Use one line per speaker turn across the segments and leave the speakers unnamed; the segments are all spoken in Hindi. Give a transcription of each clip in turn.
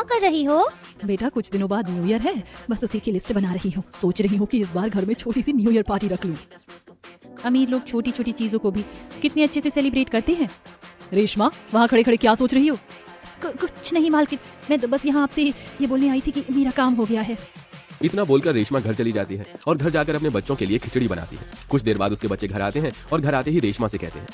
कर रही हो?
बेटा कुछ दिनों बाद न्यू ईयर है, बस उसी की लिस्ट बना रही हूँ। सोच रही हूँ कि इस बार घर में छोटी सी न्यू ईयर पार्टी रख लूँ।
अमीर लोग छोटी छोटी चीजों को भी कितने अच्छे से सेलिब्रेट करते हैं।
रेशमा वहाँ खड़े खड़े क्या सोच रही हो?
कुछ नहीं मालकिन, मैं तो बस यहाँ आपसे ये बोलने आई थी कि मेरा काम हो गया है।
इतना बोलकर रेशमा घर चली जाती है और घर जाकर अपने बच्चों के लिए खिचड़ी बनाती है। कुछ देर बाद उसके बच्चे घर आते हैं और घर आते ही रेशमा से कहते हैं,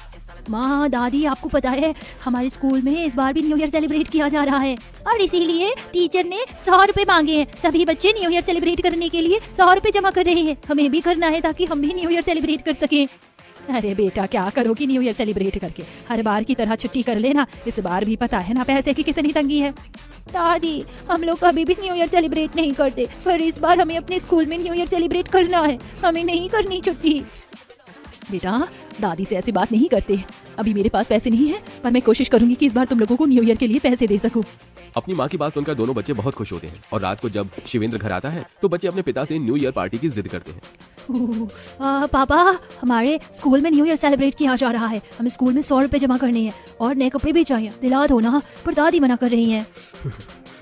माँ दादी आपको पता है हमारे स्कूल में इस बार भी न्यू ईयर सेलिब्रेट किया जा रहा है और इसीलिए टीचर ने 100 रुपए मांगे हैं। सभी बच्चे न्यू ईयर सेलिब्रेट करने के लिए 100 रुपए जमा कर रहे हैं। हमें भी करना है ताकि हम भी न्यू ईयर सेलिब्रेट कर सकें।
अरे बेटा क्या करोगी न्यू ईयर सेलिब्रेट करके? हर बार की तरह छुट्टी कर लेना। इस बार भी पता है ना पैसे की कितनी तंगी है।
दादी हम लोग कभी भी न्यू ईयर सेलिब्रेट नहीं करते, पर इस बार हमें अपने स्कूल में न्यू ईयर सेलिब्रेट करना है। हमें नहीं करनी छुट्टी।
बेटा दादी से ऐसी बात नहीं करते। अभी मेरे पास पैसे नहीं है, पर मैं कोशिश करूंगी कि इस बार तुम लोगों को न्यू ईयर के लिए पैसे दे सकूं।
अपनी माँ की बात सुनकर दोनों बच्चे बहुत खुश होते हैं और रात को जब शिवेंद्र घर आता है तो बच्चे अपने पिता से न्यू ईयर पार्टी की जिद करते हैं।
पापा हमारे स्कूल में न्यू ईयर सेलिब्रेट किया जा रहा है। हमें स्कूल में 100 रुपए जमा करने हैं और नए कपड़े भी चाहिए। दिला दो ना, पर दादी मना कर रही हैं।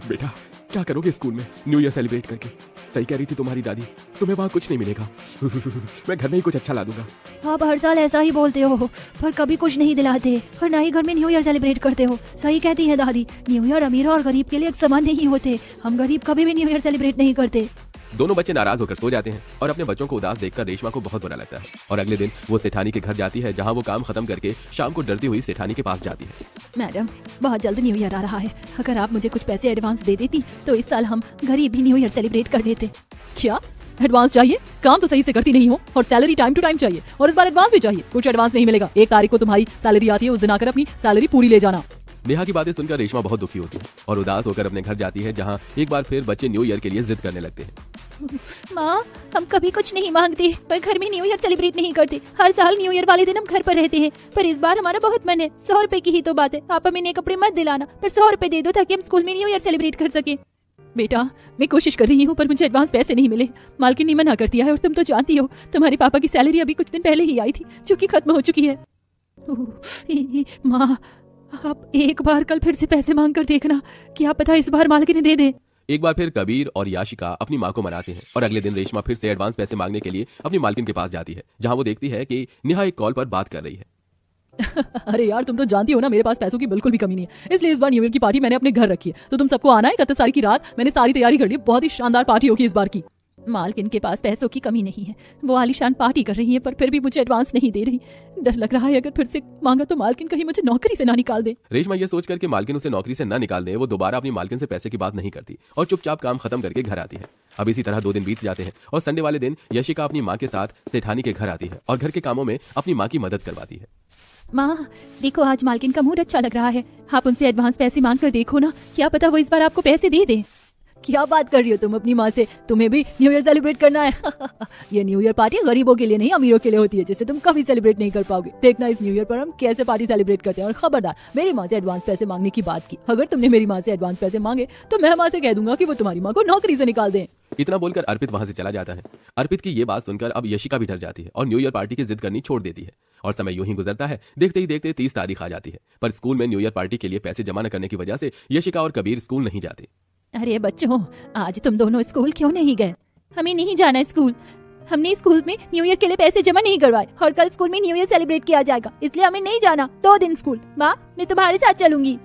बेटा क्या करोगे स्कूल में न्यू ईयर सेलिब्रेट करके? सही कह रही थी तुम्हारी दादी, तुम्हें वहाँ कुछ नहीं मिलेगा। मैं घर में ही कुछ अच्छा ला दूंगा।
आप हर साल ऐसा ही बोलते हो, पर कभी कुछ नहीं दिलाते और ना ही घर में न्यू ईयर सेलिब्रेट करते हो। सही कहती है दादी, न्यू ईयर अमीर और गरीब के लिए एक समान नहीं होते। हम गरीब कभी भी न्यू ईयर सेलिब्रेट नहीं करते।
दोनों बच्चे नाराज होकर सो जाते हैं और अपने बच्चों को उदास देखकर रेशमा को बहुत बुरा लगता है और अगले दिन वो सेठानी के घर जाती है, जहाँ वो काम खत्म करके शाम को डरती हुई सेठानी के पास जाती है।
मैडम बहुत जल्द न्यू ईयर आ रहा है, अगर आप मुझे कुछ पैसे एडवांस दे देती तो इस साल हम गरीब भी न्यू ईयर सेलिब्रेट कर लेते। क्या एडवांस चाहिए? काम तो सही से करती नहीं हो और सैलरी टाइम टू टाइम चाहिए और इस बार एडवांस भी चाहिए। कुछ एडवांस नहीं मिलेगा। 1 तारीख को तुम्हारी सैलरी आती है, उस दिन आकर अपनी सैलरी पूरी ले जाना।
नेहा की बातें सुनकर रेशमा बहुत दुखी होती है और उदास होकर अपने घर जाती है, जहाँ एक बार फिर बच्चे न्यू ईयर के लिए जिद करने लगते हैं।
माँ हम कभी कुछ नहीं मांगते, पर घर में न्यू ईयर सेलिब्रेट नहीं करते। हर साल न्यू ईयर वाले दिन हम घर पर रहते हैं, पर इस बार हमारा बहुत मन है। 100 रुपए की ही तो बात है। आप हमें नए कपड़े मत दिलाना, पर 100 रुपए दे दो ताकि हम स्कूल में न्यू ईयर सेलिब्रेट कर सके।
बेटा मैं कोशिश कर रही हूँ, पर मुझे एडवांस पैसे नहीं मिले। मालकिन ने मना कर दिया है और तुम तो जानती हो तुम्हारे पापा की सैलरी अभी कुछ दिन पहले ही आई थी, जो कि खत्म हो चुकी है।
माँ आप एक बार कल फिर से पैसे मांग कर देखना, क्या पता इस बार मालकिन दे दे।
एक बार फिर कबीर और याशिका अपनी माँ को मनाते हैं और अगले दिन रेशमा फिर से एडवांस पैसे मांगने के लिए अपनी मालकिन के पास जाती है, जहाँ वो देखती है कि नेहा एक कॉल पर बात कर रही है।
अरे यार तुम तो जानती हो ना मेरे पास पैसों की बिल्कुल भी कमी नहीं है, इसलिए इस बार न्यू ईयर की पार्टी मैंने अपने घर रखी है। तो तुम सबको आना है। 31 तारीख की रात मैंने सारी तैयारी कर ली। बहुत ही शानदार पार्टी होगी इस बार की।
मालकिन के पास पैसों की कमी नहीं है, वो आलीशान पार्टी कर रही है, पर फिर भी मुझे एडवांस नहीं दे रही। डर लग रहा है अगर फिर से मांगा तो मालकिन कहीं मुझे नौकरी से ना निकाल दे।
रेशमा ये सोचकर कि मालकिन उसे नौकरी से न निकाल दे, वो दोबारा अपनी मालकिन से पैसे की बात नहीं करती और चुपचाप काम खत्म करके घर आती है। अब इसी तरह 2 दिन बीत जाते हैं और संडे वाले दिन यशिका अपनी माँ के साथ सेठानी के घर आती है और घर के कामों में अपनी माँ की मदद करवाती है।
माँ देखो आज मालकिन का मूड अच्छा लग रहा है, आप उनसे एडवांस पैसे मांग कर देखो ना, क्या पता वो इस बार आपको पैसे दे दे।
क्या बात कर रही हो तुम अपनी माँ से? तुम्हें भी न्यू ईयर सेलिब्रेट करना है? ये न्यू ईयर पार्टी गरीबों के लिए नहीं अमीरों के लिए होती है, जिसे तुम कभी सेलिब्रेट नहीं कर पाओगे। देखना इस न्यू ईयर पर हम कैसे पार्टी सेलिब्रेट करते हैं। और खबरदार मेरी माँ से एडवांस पैसे मांगने की बात की। अगर तुमने मेरी माँ से एडवांस पैसे मांगे तो मैं माँ से कह दूंगा कि वो तुम्हारी माँ को नौकरी से निकाल दें।
इतना बोलकर अर्पित वहां से चला जाता है। अर्पित की ये बात सुनकर अब यशिका भी डर जाती है और न्यू ईयर पार्टी की जिद करनी छोड़ देती है और समय यूं ही गुजरता है। देखते ही देखते 30 तारीख आ जाती है, पर स्कूल में न्यू ईयर पार्टी के लिए पैसे जमा न करने की वजह से यशिका और कबीर स्कूल नहीं जाते।
अरे बच्चों आज तुम दोनों स्कूल क्यों नहीं गए? हमें नहीं जाना स्कूल। हमने स्कूल में न्यू ईयर के लिए पैसे जमा नहीं करवाए और कल स्कूल में न्यू ईयर सेलिब्रेट किया जाएगा, इसलिए हमें नहीं जाना। 2 दिन स्कूल। माँ मैं तुम्हारे साथ चलूंगी।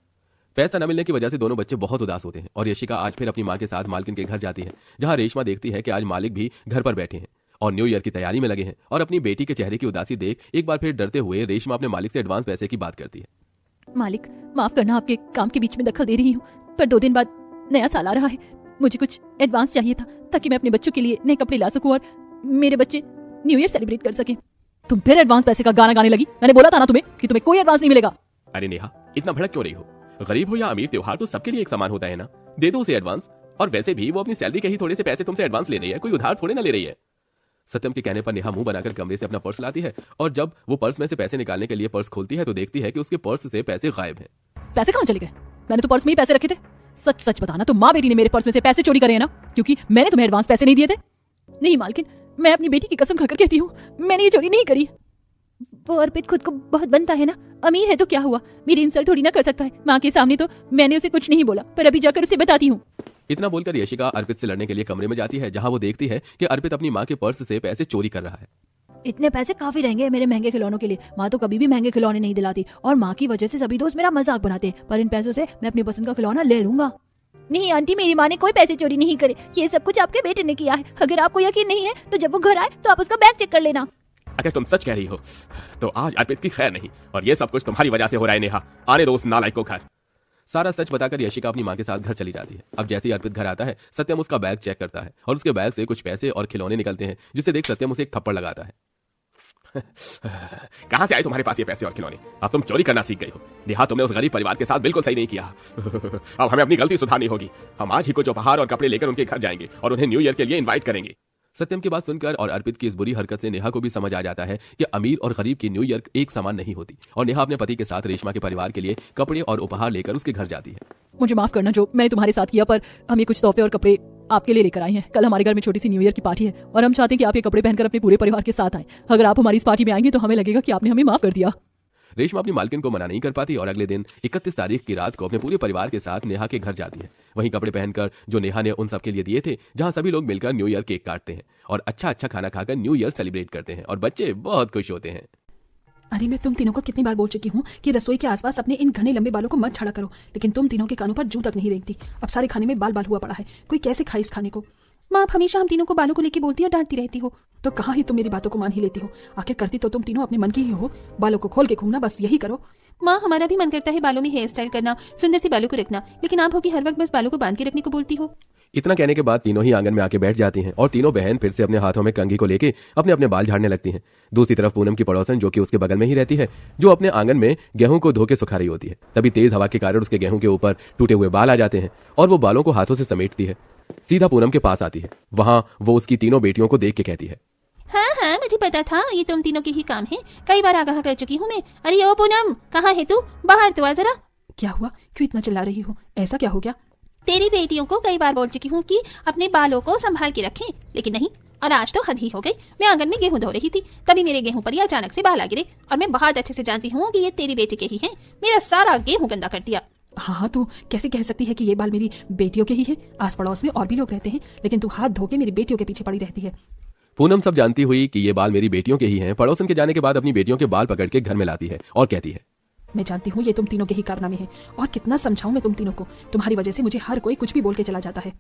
पैसा न मिलने की वजह से दोनों बच्चे बहुत उदास होते हैं और यशिका आज फिर अपनी माँ के साथ मालकिन के घर जाती है, जहाँ रेशमा देखती है कि आज मालिक भी घर पर बैठे हैं और न्यू ईयर की तैयारी में लगे हैं। और अपनी बेटी के चेहरे की उदासी देख एक बार फिर डरते हुए रेशमा अपने मालिक से एडवांस पैसे की बात करती है।
मालिक माफ करना, आपके काम के बीच में दखल दे रही हूँ, पर 2 दिन बाद नया साल आ रहा है, मुझे कुछ एडवांस चाहिए था ताकि मैं अपने बच्चों के लिए नए कपड़े ला सकूं और मेरे बच्चे न्यू ईयर सेलिब्रेट कर सके।
तुम फिर एडवांस पैसे का गाना गाने लगी? मैंने बोला था ना तुम्हें कि तुम्हें कोई एडवांस नहीं मिलेगा।
अरे नेहा इतना भड़क क्यों रही हो? गरीब हो या अमीर, त्योहार तो सबके लिए एक समान होता है ना। दे दो उसे एडवांस। और वैसे भी वो अपनी सैलरी के ही थोड़े से पैसे तुमसे एडवांस ले रही है, कोई उधार थोड़े ना ले रही है। सत्यम के कहने पर नेहा मुंह बनाकर कमरे से अपना पर्स लाती है और जब वो पर्स में से पैसे निकालने के लिए पर्स खोलती है तो देखती है कि उसके पर्स से पैसे गायब हैं।
पैसे कहाँ चले गए? मैंने तो पर्स में ही पैसे रखे थे। सच सच बताना, तुम माँ बेटी ने मेरे पर्स में से पैसे चोरी करे हैं ना? क्योंकि मैंने तुम्हें एडवांस पैसे नहीं दिए थे।
नहीं मालकिन, मैं अपनी बेटी की कसम खाकर कहती हूँ मैंने ये चोरी नहीं करी। वो अर्पित खुद को बहुत बनता है ना, अमीर है तो क्या हुआ, मेरी इंसल्ट थोड़ी ना कर सकता है। माँ के सामने तो मैंने उसे कुछ नहीं बोला, पर अभी जाकर उसे बताती हूँ।
इतना बोलकर यशिका अर्पित से लड़ने के लिए कमरे में जाती है, जहां वो देखती है कि अर्पित अपनी माँ के पर्स से पैसे चोरी कर रहा है।
इतने पैसे काफी रहेंगे मेरे महंगे खिलौनों के लिए। माँ तो कभी भी महंगे खिलौने नहीं दिलाती और माँ की वजह से सभी दोस्त मेरा मजाक बनाते हैं, पर इन पैसों से मैं अपनी पसंद का खिलौना ले लूंगा।
नहीं आंटी, मेरी माँ ने कोई पैसे चोरी नहीं करे, ये सब कुछ आपके बेटे ने किया है। अगर आपको यकीन नहीं है तो जब वो घर आए तो आप उसका बैग चेक कर लेना।
अगर तुम सच कह रही हो तो आज अर्पित की खैर नहीं, और ये सब कुछ तुम्हारी वजह से हो रहा है नेहा। आने दो उस नालायक को घर। सारा सच बताकर यशिका अपनी माँ के साथ घर चली जाती है। अब जैसे ही अर्पित घर आता है, सत्यम उसका बैग चेक करता है और उसके बैग से कुछ पैसे और खिलौने निकलते हैं, जिसे देख सत्यम उसे एक थप्पड़ लगाता है। कहां से आए तुम्हारे पास ये पैसे और खिलौने? अब तुम चोरी करना सीख गई हो नेहा, तुमने उस गरीब परिवार के साथ बिल्कुल सही नहीं किया। अब हमें अपनी गलती सुधारनी होगी। हम आज ही कुछ उपहार और कपड़े लेकर उनके घर जाएंगे और उन्हें न्यू ईयर के लिए इनवाइट करेंगे। सत्यम की बात सुनकर और अर्पित की इस बुरी हरकत से नेहा को भी समझ आ जाता है कि अमीर और गरीब की न्यू ईयर एक समान नहीं होती, और नेहा अपने पति के साथ रेशमा के परिवार के लिए कपड़े और उपहार लेकर उसके घर जाती है।
मुझे माफ करना जो मैंने तुम्हारे साथ किया, पर हम ये कुछ तोहफे और कपड़े आपके लिए लेकर आए हैं। कल हमारे घर में छोटी सी न्यू ईयर की पार्टी है और हम चाहते हैं कि आप ये कपड़े पहनकर अपने पूरे परिवार के साथ आएं। अगर आप हमारी इस पार्टी में आएंगे तो हमें लगेगा कि आपने हमें माफ कर दिया।
रेशमा अपनी मालकिन को मना नहीं कर पाती और अगले दिन 31 तारीख की रात को अपने पूरे परिवार के साथ नेहा के घर जाती है। वहीं कपड़े पहनकर जो नेहा ने उन सबके लिए दिए थे, जहां सभी लोग मिलकर न्यू ईयर केक काटते हैं और अच्छा खाना खाकर न्यू ईयर सेलिब्रेट करते हैं और बच्चे बहुत खुश होते हैं।
अरे मैं तुम तीनों को कितनी बार बोल चुकी हूँ कि रसोई के आसपास अपने इन घने लंबे बालों को मत छाड़ा करो, लेकिन तुम तीनों के कानों पर जूं तक नहीं रेंगती। अब सारे खाने में बाल बाल हुआ पड़ा है, कोई कैसे खाए इस खाने को? माँ, आप हमेशा हम तीनों को बालों को लेके बोलती और डांटती रहती हो, तो कहाँ ही तुम मेरी बातों को मान ही लेती हो? आखिर करती तो तुम तीनों अपने मन की ही हो। बालों को खोल के घूमना, बस यही करो।
माँ, हमारा भी मन करता है बालों में हेयर स्टाइल करना, सुंदर सी बालों को रखना, लेकिन आप हो कि हर वक्त बस बालों को बांध के रखने को बोलती हो।
इतना कहने के बाद तीनों ही आंगन में आके बैठ जाती हैं और तीनों बहन फिर से अपने हाथों में कंघी को लेके अपने अपने बाल झाड़ने लगती हैं। दूसरी तरफ पूनम की पड़ोसन, जो कि उसके बगल में ही रहती है, जो अपने आंगन में गेहूं को धो के सुखा रही होती है। तभी तेज हवा के कारण उसके गेहूं के ऊपर टूटे हुए बाल आ जाते हैं और वो बालों को हाथों से समेटती है। सीधा पूनम के पास आती है। वहां वो उसकी तीनों बेटियों को देख के कहती है,
हाँ, मुझे पता था ये तुम तीनों के ही काम है, कई बार आगाह कर चुकी हूँ मैं। अरे ओ पूनम, कहाँ है तू? बाहर तो आ जरा।
क्या हुआ? क्यों इतना चिल्ला रही हो? ऐसा क्या हो गया?
तेरी बेटियों को कई बार बोल चुकी हूँ कि अपने बालों को संभाल के रखें, लेकिन नहीं, और आज तो हद ही हो गई। मैं आंगन में गेहूं धो रही थी, तभी मेरे गेहूं पर ही अचानक से बाल आ गिरे, और मैं बहुत अच्छे से जानती हूँ कि ये तेरी बेटी के ही हैं। मेरा सारा गेहूं गंदा कर दिया।
हाँ, तू कैसे कह सकती है कि ये बाल मेरी बेटियों के ही है? आस पड़ोस में और भी लोग रहते हैं, लेकिन तू हाथ धो के मेरी बेटियों के पीछे पड़ी रहती है।
पूनम सब जानती हुई कि ये बाल मेरी बेटियों के ही हैं, पड़ोसन के जाने के बाद अपनी बेटियों के बाल पकड़ के घर में लाती है और कहती है,
मैं जानती हूँ ये तुम तीनों के ही कारनामे हैं, और कितना समझाऊं मैं तुम तीनों को? तुम्हारी वजह से मुझे हर कोई कुछ भी बोल के चला जाता है।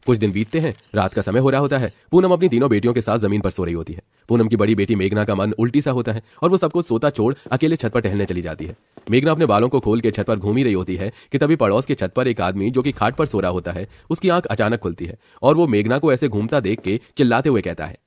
कुछ दिन बीतते हैं, रात का समय हो रहा होता है। पूनम अपनी तीनों बेटियों के साथ जमीन पर सो रही होती है। पूनम की बड़ी बेटी मेघना का मन उल्टी सा होता है और वो सबको सोता छोड़ अकेले छत पर टहलने चली जाती है। मेघना अपने बालों को खोल के छत पर घूम ही रही होती है कि तभी पड़ोस के छत पर एक आदमी, जो कि खाट पर सो रहा होता है, उसकी आंख अचानक खुलती है और वो मेघना को ऐसे घूमता देख के चिल्लाते हुए कहता है,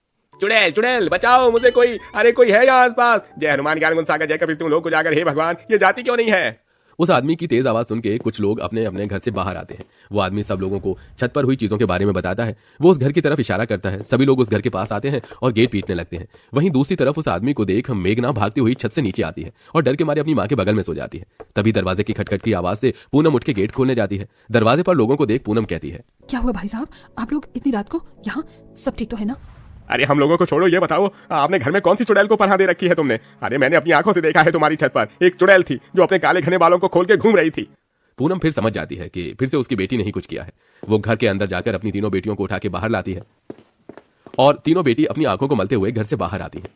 चुड़ैल चुड़ैल बचाओ मुझे, कोई अरे कोई है यहाँ आसपास? जय हनुमान ज्ञान गुण सागर जय कपीस तुम लोग को जाकर, हे भगवान ये जाती क्यों नहीं है? उस आदमी की तेज आवाज सुन के कुछ लोग अपने अपने घर से बाहर आते हैं। वो आदमी सब लोगों को छत पर हुई चीजों के बारे में बताता है। वो उस घर की तरफ इशारा करता है। सभी लोग उस घर के पास आते हैं और गेट पीटने लगते हैं। वहीं दूसरी तरफ उस आदमी को देख मेघना भागती हुई छत से नीचे आती है और डर के मारे अपनी माँ के बगल में सो जाती है। तभी दरवाजे की खटखट की आवाज से पूनम उठ के गेट खोलने जाती है। दरवाजे पर लोगों को देख पूनम कहती है,
क्या हुआ भाई साहब, आप लोग इतनी रात को यहाँ? सब ठीक तो है ना?
अरे हम लोगों को छोड़ो, ये बताओ आपने घर में कौन सी चुड़ैल को पनाह दे रखी है तुमने? अरे मैंने अपनी आंखों से देखा है, तुम्हारी छत पर एक चुड़ैल थी जो अपने काले घने बालों को खोल के घूम रही थी।
पूनम फिर समझ जाती है कि फिर से उसकी बेटी ने ही कुछ किया है। वो घर के अंदर जाकर अपनी तीनों बेटियों को उठा के बाहर लाती है और तीनों बेटी अपनी आंखों को मलते हुए घर से बाहर आती है।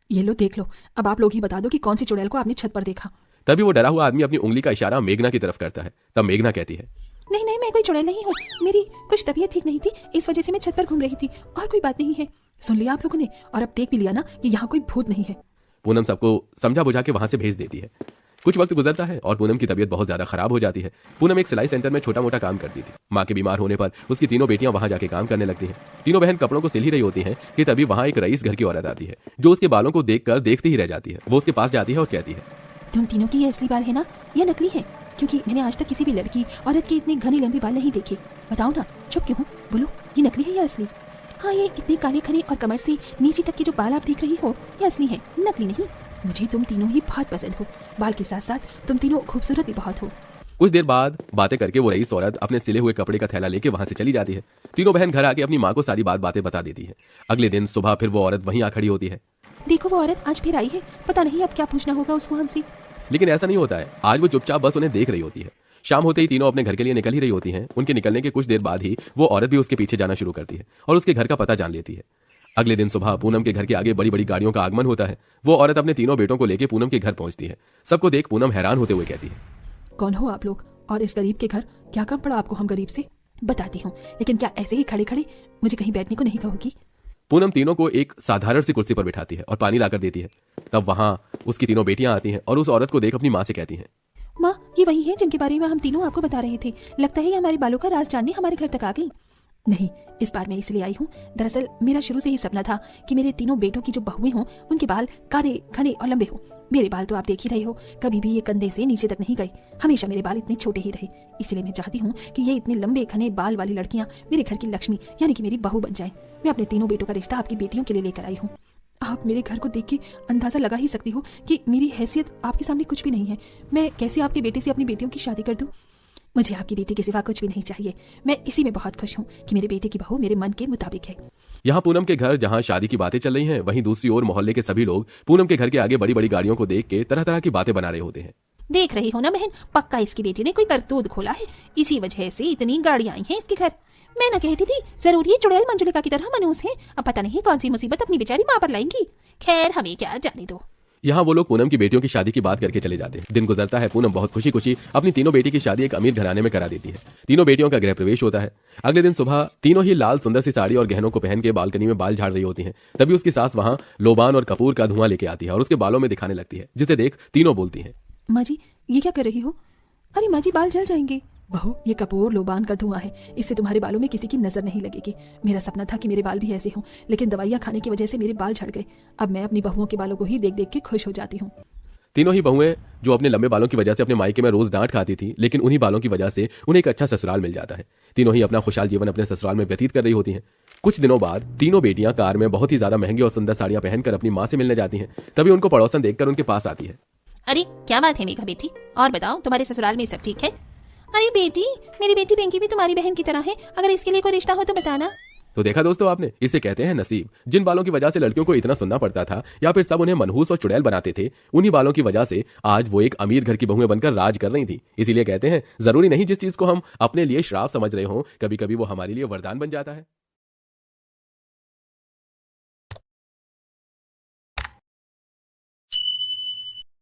ये लो देख लो, अब आप लोग ही बता दो कि कौन सी चुड़ैल को आपने छत पर देखा।
तभी वो डरा हुआ आदमी अपनी उंगली का इशारा मेघना की तरफ करता है। तब मेघना कहती है,
नहीं नहीं, मैं कोई चुड़ैल नहीं हूँ, मेरी कुछ तबीयत ठीक नहीं थी, इस वजह से मैं छत पर घूम रही थी, और कोई बात नहीं है। सुन लिया आप लोगों ने, और अब देख भी लिया ना कि यहाँ कोई भूत नहीं है।
पूनम सबको समझा बुझा के वहां से भेज देती है। कुछ वक्त गुजरता है और पूनम की तबीयत बहुत ज्यादा खराब हो जाती है। पूनम एक सिलाई सेंटर में छोटा मोटा काम करती थी। माँ के बीमार होने पर उसकी तीनों बेटियां वहां जाके काम करने लगती हैं। तीनों बहन कपड़ों को सिल ही रही होती हैं कि तभी वहां एक रईस घर की औरत आती है, जो उसके बालों को देखकर देखती ही रह जाती है। वो उसके पास जाती है और कहती है,
तुम तीनों की ये असली बाल है ना या नकली है? क्योंकि मैंने आज तक किसी भी लड़की औरत के इतने घने लंबे बाल नहीं देखे। बताओ ना, चुप क्यों हो? बोलो, ये नकली है या असली? हाँ, ये इतने काले घने और कमर से नीचे तक के जो बाल आप देख रही हो, ये असली है, नकली नहीं। मुझे तुम तीनों ही बहुत पसंद हो। बाल के साथ साथ तुम तीनों खूबसूरत भी बहुत हो।
कुछ देर बाद बातें करके वो रईस औरत अपने सिले हुए कपड़े का थैला लेके वहां से चली जाती है। तीनों बहन घर आके अपनी माँ को सारी बातें बता देती है। अगले दिन सुबह फिर वो औरत वहीं आ खड़ी होती है।
देखो वो औरत आज फिर आई है, पता नहीं अब क्या पूछना होगा उसको हमसे।
लेकिन ऐसा नहीं होता है। आज वो चुपचाप बस उन्हें देख रही होती है। शाम होते ही तीनों अपने घर के लिए निकल ही रही होती हैं। उनके निकलने के कुछ देर बाद ही वो औरत भी उसके पीछे जाना शुरू करती है और उसके घर का पता जान लेती है। अगले दिन सुबह पूनम के घर के आगे बड़ी बड़ी गाड़ियों का आगमन होता है। वो औरत अपने तीनों बेटों को लेकर पूनम के घर पहुंचती है। सबको देख पूनम हैरान होते हुए कहती है,
कौन हो आप लोग और इस गरीब के घर क्या काम पड़ा आपको हम गरीब से? बताती हूँ, लेकिन क्या ऐसे ही खड़े खड़े मुझे कहीं बैठने को नहीं कहोगी?
पूनम तीनों को एक साधारण सी कुर्सी पर बिठाती है और पानी लाकर देती है। तब वहां उसकी तीनों बेटियां आती हैं और उस औरत को देख अपनी माँ से कहती हैं,
माँ, ये वही है जिनके बारे में हम तीनों आपको बता रहे थे। लगता है ये हमारे बालों का राज जानने हमारे घर तक आ गई। नहीं, इस बार मैं इसलिए आई हूँ, दरअसल मेरा शुरू से ही सपना था कि मेरे तीनों बेटों की जो बहुएं हों उनके बाल काले, घने और लंबे हों। मेरे बाल तो आप देख ही रहे हो, कभी भी ये कंधे से नीचे तक नहीं गए। हमेशा मेरे बाल इतने छोटे ही रहे। इसलिए मैं चाहती हूँ कि ये इतने लंबे घने बाल वाली लड़कियां मेरे घर की लक्ष्मी यानी कि मेरी बहू बन जाएं। मैं अपने तीनों बेटों का रिश्ता आपकी बेटियों के लिए लेकर आई हूँ। आप मेरे घर को देख के अंदाजा लगा ही सकती हो कि मेरी हैसियत आपके सामने कुछ भी नहीं है। मैं कैसे आपके बेटे से अपनी बेटियों की शादी कर दूं? मुझे आपकी बेटी के सिवा कुछ भी नहीं चाहिए। मैं इसी में बहुत खुश हूँ कि मेरे बेटे की बहू मेरे मन के मुताबिक है।
यहाँ पूनम के घर जहाँ शादी की बातें चल रही हैं, वहीं दूसरी ओर मोहल्ले के सभी लोग पूनम के घर के आगे बड़ी बड़ी गाड़ियों को देख के तरह तरह की बातें बना रहे होते हैं।
देख रही हो ना बहन, पक्का इसकी बेटी ने कोई करतूत खोला है, इसी वजह से इतनी गाड़ियां आई हैं इसके घर। मैं न कहती थी जरूर ये चुड़ैल मंजुलिका की तरह मनूस है। अब पता नहीं कौन सी मुसीबत अपनी बेचारी माँ पर लाएंगी। खैर हमें क्या, जाने दो।
यहाँ वो लोग पूनम की बेटियों की शादी की बात करके चले जाते हैं। दिन गुजरता है। पूनम बहुत खुशी खुशी अपनी तीनों बेटी की शादी एक अमीर घराने में करा देती है। तीनों बेटियों का गृह प्रवेश होता है। अगले दिन सुबह तीनों ही लाल सुंदर सी साड़ी और गहनों को पहन के बालकनी में बाल झाड़ रही होती हैं। तभी उसकी सास वहां लोबान और कपूर का धुआं लेके आती है और उसके बालों में दिखाने लगती है, जिसे देख तीनों बोलती हैं,
माँ जी ये क्या कर रही हो? अरे माँ जी, बाल जल जाएंगे। बहू, ये कपूर लोबान का धुआं है, इससे तुम्हारे बालों में किसी की नजर नहीं लगेगी। मेरा सपना था कि मेरे बाल भी ऐसे हों, लेकिन दवाइयाँ खाने की वजह से मेरे बाल झड़ गए। अब मैं अपनी बहुओं के बालों को ही देख देख के खुश हो जाती हूँ।
तीनों ही बहुएं जो अपने लंबे बालों की वजह से अपने मायके में रोज डांट खाती थी, लेकिन उन्हीं बालों की वजह से उन्हें एक अच्छा ससुराल मिल जाता है। तीनों ही अपना खुशहाल जीवन अपने ससुराल में व्यतीत कर रही होती हैं। कुछ दिनों बाद तीनों बेटियां कार में बहुत ही ज्यादा महंगी और सुंदर साड़ियां पहनकर अपनी माँ से मिलने जाती हैं। तभी उनको पड़ोसन देखकर उनके पास आती है।
अरे क्या बात है मेघा बेटी, और बताओ तुम्हारे ससुराल में सब ठीक है? अरे बेटी, मेरी बेटी पिंकी भी तुम्हारी बहन की तरह है, अगर इसके लिए कोई रिश्ता हो तो बताना।
तो देखा दोस्तों आपने, इसे कहते हैं नसीब। जिन बालों की वजह से लड़कियों को इतना सुनना पड़ता था या फिर सब उन्हें मनहूस और चुड़ैल बनाते थे, उन्हीं बालों की वजह से आज वो एक अमीर घर की बहुएं बनकर राज कर रही थी। इसीलिए कहते हैं जरूरी नहीं जिस चीज को हम अपने लिए श्राप समझ रहे हो, कभी कभी वो हमारे लिए वरदान बन जाता है।